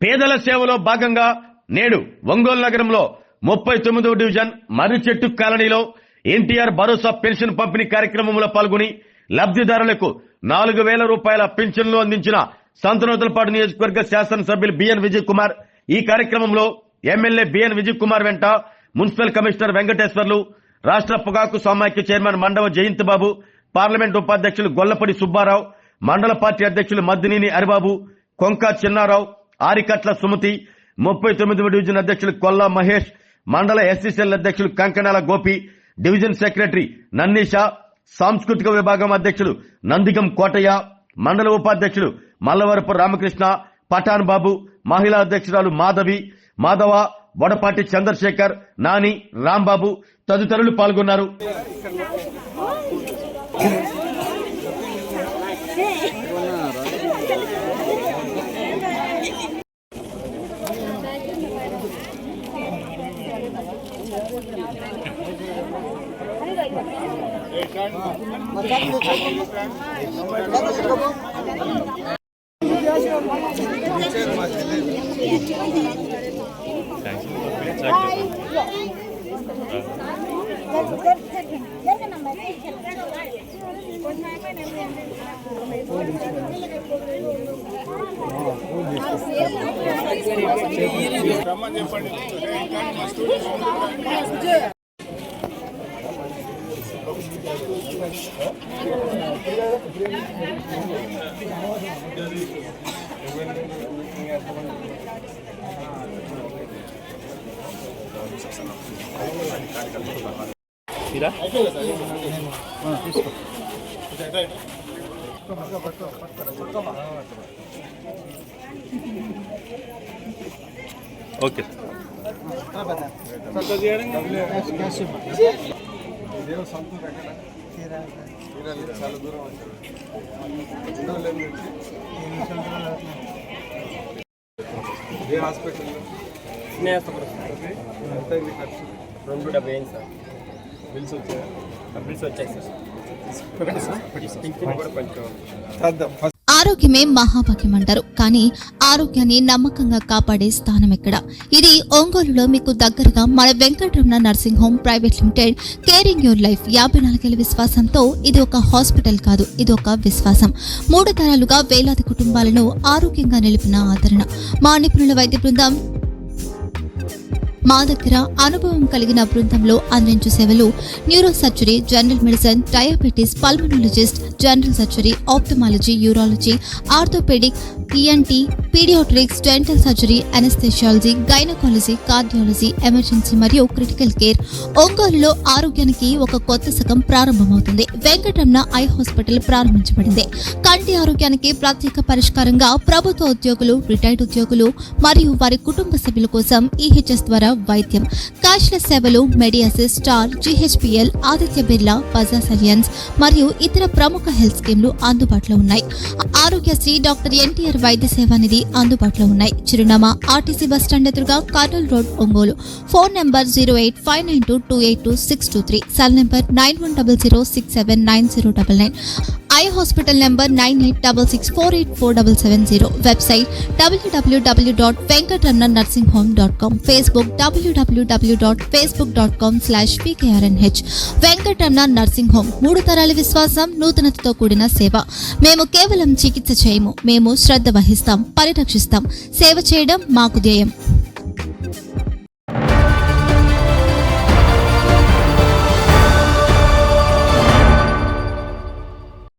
పేదల సేవలో భాగంగా నేడు ఒంగోలు నగరంలో 39వ డివిజన్ మర్రిచెట్టు కాలనీలో ఎన్టీఆర్ భరోసా పెన్షన్ పంపిణీ కార్యక్రమంలో పాల్గొని లబ్ధిదారులకు 4,000 రూపాయల పెన్షన్లు అందించిన సంతనూతలపాడు నియోజకవర్గ శాసనసభ్యులు బిఎన్ విజయ్ కుమార్. ఈ కార్యక్రమంలో ఎమ్మెల్యే బిఎన్ విజయ్ కుమార్ వెంట మున్సిపల్ కమిషనర్ వెంకటేశ్వర్లు, రాష్ట్ర పొగాకు సమాఖ్య చైర్మన్ మండవ జయంత్ బాబు, పార్లమెంట్ ఉపాధ్యక్షులు గొల్లపడి సుబ్బారావు, మండల పార్టీ అధ్యక్షులు మద్దినేని హరిబాబు, కొంకా చిన్నారావు, ఆరికట్ల సుమతి, 39వ డివిజన్ అధ్యక్షులు కొల్లా మహేష్, మండల ఎస్సీసీఎల్ అధ్యక్షులు కంకణాల గోపి, డివిజన్ సెక్రటరీ నన్నీషా, సాంస్కృతిక విభాగం అధ్యక్షులు నందిగం కోటయ్య, మండల ఉపాధ్యక్షులు మల్లవరపు రామకృష్ణ, పఠాన్ బాబు, మహిళా అధ్యక్షురాలు మాధవ, వడపాటి చంద్రశేఖర్, నాని, రాంబాబు తదితరులు పాల్గొన్నారు. ఓకే చాలా దూరం ఏ హాస్పిటల్లో 270 అయింది సార్. బిల్స్ వచ్చాయా? బిల్స్ వచ్చాయి సార్. ఆరోగ్యమే మహాభాగ్యం అంటారు, కానీ ఆరోగ్యాన్ని నమ్మకంగా కాపాడే స్థానం ఎక్కడ? ఇది ఒంగోలులో మీకు దగ్గరగా మన Venkataramana nursing home private limited. Caring your life 54 ఏళ్ల విశ్వాసంతో ఇది ఒక హాస్పిటల్ కాదు, ఇది ఒక విశ్వాసం. 3 తరాలుగా వేలాది కుటుంబాలను ఆరోగ్యంగా నిలిపిన ఆదరణ. మా నిపుణుల వైద్య బృందం మా దగ్గర అనుభవం కలిగిన బృందంలో అందించే సేవలు neuro surgery, general medicine, diabetes, pulmonologist, general surgery, ophthalmology, urology, orthopaedic, ENT, paediatrics, dental surgery, anaesthesiology, gynaecology, cardiology, emergency మరియు క్రిటికల్ కేర్. ఒంగోలులో ఆరోగ్యానికి ఒక కొత్త శకం ప్రారంభమవుతుంది. వెంకటరమణ ఐ హాస్పిటల్ ప్రారంభించబడింది. కంటి ఆరోగ్యానికి ప్రత్యేక పరిష్కారంగా ప్రభుత్వ ఉద్యోగులు, రిటైర్డ్ ఉద్యోగులు మరియు వారి కుటుంబ సభ్యుల కోసం ఈహెచ్ఎస్ ద్వారా వైద్యం, క్యాష్లెస్ సేవలు, మెడియాసిస్, స్టార్, జీహెచ్పీఎల్, ఆదిత్య బిర్లా, బజాజ్ అలియన్స్ మరియు ఇతర ప్రముఖ హెల్త్ స్కీమ్లు అందుబాటులో ఉన్నాయి. ఆరోగ్యశ్రీ, డాక్టర్ ఎన్టీఆర్ వైద్య సేవానిధి అందుబాటులో ఉన్నాయి. చిరునామా ఆర్టీసీ బస్టాండ్ ఎదురుగా, Kurnool road, Ongole. Phone number 08592282623, cell number 9100679099, eye hospital number 9866484770, website www.venkatramanarsinghome.com, Facebook www.facebook.com/pkrnh. Venkataramana nursing home, 3 తరాల విశ్వాసం, నూతనతతో కూడిన సేవ. మేము కేవలం చికిత్స చేయము, మేము శ్రద్ధ వహిస్తాం, పరిరక్షిస్తాం. సేవ చేయడం మాకు ధ్యేయం.